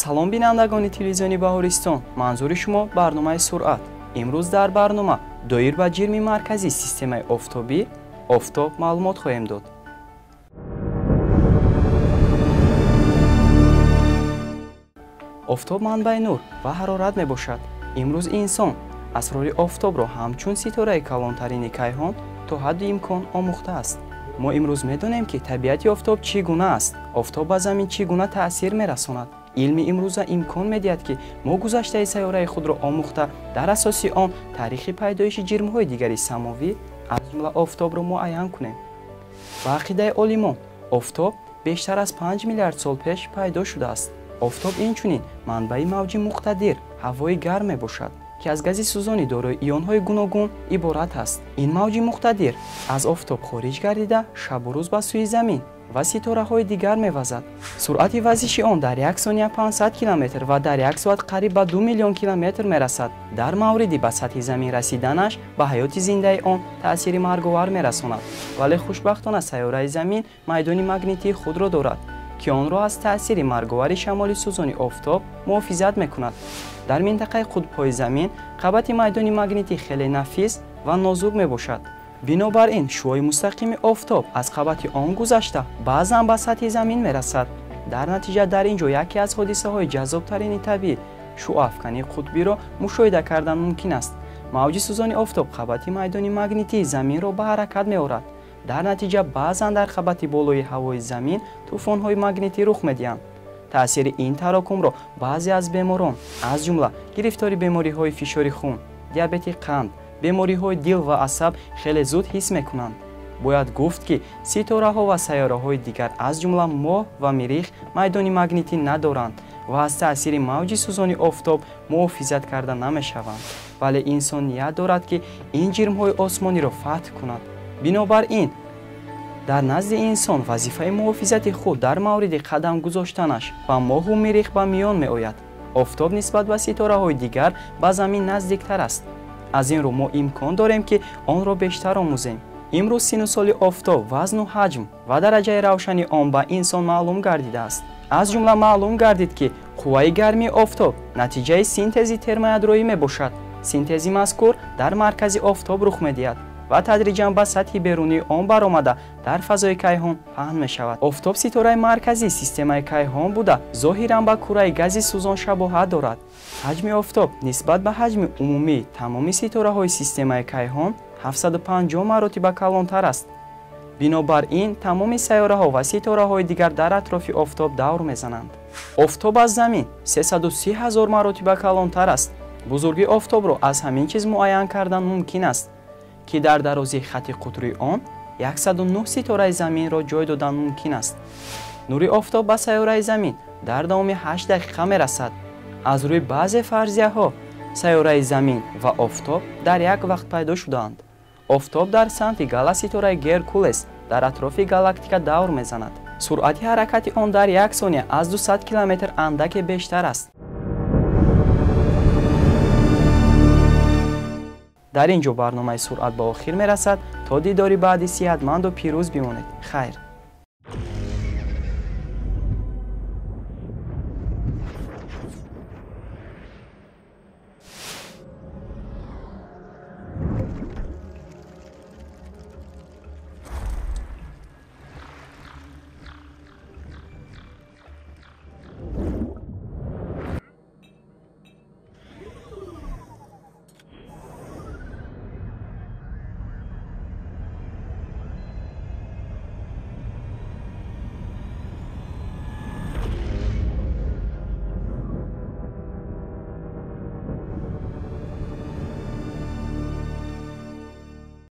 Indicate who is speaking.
Speaker 1: салом бинандагони телевизиони Баҳористон, манзури шумо барномаи суръат. имрӯз дар барнома доир ба ҷирми марказии системаи офтобӣ офтоб маълумот хоҳем дод. офтоб манбаи нур ва ҳарорат мебошад. имрӯз инсон асрори офтобро ҳамчун ситораи калонтарини кайҳон то ҳадди имкон омӯхтааст. мо имрӯз медонем ки табиати офтоб чӣ гуна аст, офтоб ба замин чӣ гуна таъсир мерасонад. илми имрӯза имкон медиҳад ки мо гузаштаи сайёраи худро омӯхта дар асоси он таърихи пайдоиши ҷирмҳои дигари самовӣ аз ҷумла офтобро муайян кунем. ба ақидаи олимон офтоб бештар аз 5 миллиард сол пеш пайдо шудааст. офтоб инчунин манбаи мавҷи муқтадир ҳавои гарм мебошад ки аз гази сӯзони дорои ионҳои гуногун иборат аст. ин мавҷи муқтадир аз офтоб хориҷ гардида шабу рӯз ба сӯи замин ва ситораҳои дигар мевазад. суръати вазиши он дар як сония 500 километр ва дар як соат қариб ба 2 миллион километр мерасад. дар мавриди ба сатҳи замин расиданаш ба ҳаёти зиндаи он таъсири марговар мерасонад. вале хушбахтона сайёраи замин майдони магнитии худро дорад ки онро аз таъсири марговари шамоли сӯзони офтоб муҳофизат мекунад. дар минтақаи қутбҳои замин қабати майдони магнитӣ хеле нафис ва нозук мебошад. бинобар ин шуои мустақими офтоб аз қабати он гузашта баъзан ба сатҳи замин мерасад. дар натиҷа дар ин ҷо яке аз ҳодисаҳои ҷаззобтарини табиӣ шуъафкании қутбиро мушоҳида кардан мумкин аст. мавҷи сӯзони офтоб қабати майдони магнитии заминро ба ҳаракат меорад. дар натиҷа баъзан дар қабати болои ҳавои замин тӯфонҳои магнитӣ рух медиҳанд. таъсири ин тарокумро баъзе аз беморон аз ҷумла гирифтори бемориҳои фишори хун, диабети қанд, бемориҳои дил ва асаб хеле зуд ҳис мекунанд. бояд гуфт ки ситораҳо ва сайёраҳои дигар аз ҷумла моҳ ва миррих майдони магнитӣ надоранд ва аз таъсири мавҷи сӯзони офтоб муҳофизат карда намешаванд. вале инсон ният дорад ки ин ҷирмҳои осмониро фатҳ кунад. бинобар ин дар назди инсон вазифаи муҳофизати худ дар мавриди қадам гузоштанаш ба моҳу миррих ба миён меояд. офтоб нисбат ба ситораҳои дигар ба замин наздиктар аст. аз ин рӯ мо имкон дорем ки онро бештар омӯзем. имрӯз сину соли офтоб, вазну ҳаҷм ва дараҷаи равшани он ба инсон маълум гардидааст. аз ҷумла маълум гардид ки қувваи гармии офтоб натиҷаи синтези термоядроӣ мебошад. синтези мазкур дар маркази офтоб рух медиҳад ва тадриҷан ба сатҳи берунии он баромада дар фазои кайҳон паҳн мешавад. офтоб ситораи марказии системаи кайҳон буда зоҳиран ба кураи гази сӯзон шабоҳат дорад. ҳаҷми офтоб нисбат ба ҳаҷми умумии тамоми ситораҳои системаи кайҳон 750 маротиба калонтар аст. бинобар ин тамоми сайёраҳо ва ситораҳои дигар дар атрофи офтоб давр мезананд. офтоб аз замин 330 000 маротиба калонтар аст. бузургии офтобро аз ҳамин чиз муайян кардан мумкин аст ки дар дарозии хати қутрии он 109 ситораи заминро ҷой додан мумкин аст. нури офтоб ба сайёраи замин дар давоми 8 дақиқа мерасад. аз рӯи баъзе фарзияҳо сайёраи замин ва офтоб дар як вақт пайдо шудаанд. офтоб дар самти гала ситораи геркулес дар атрофи галактика давр мезанад. суръати ҳаракати он дар як сония аз 200 км андаке бештар аст. дар ин ҷо барномаи суръат ба охир мерасад. то дидори баъди сиҳатманду пирӯз бимонед. хайр.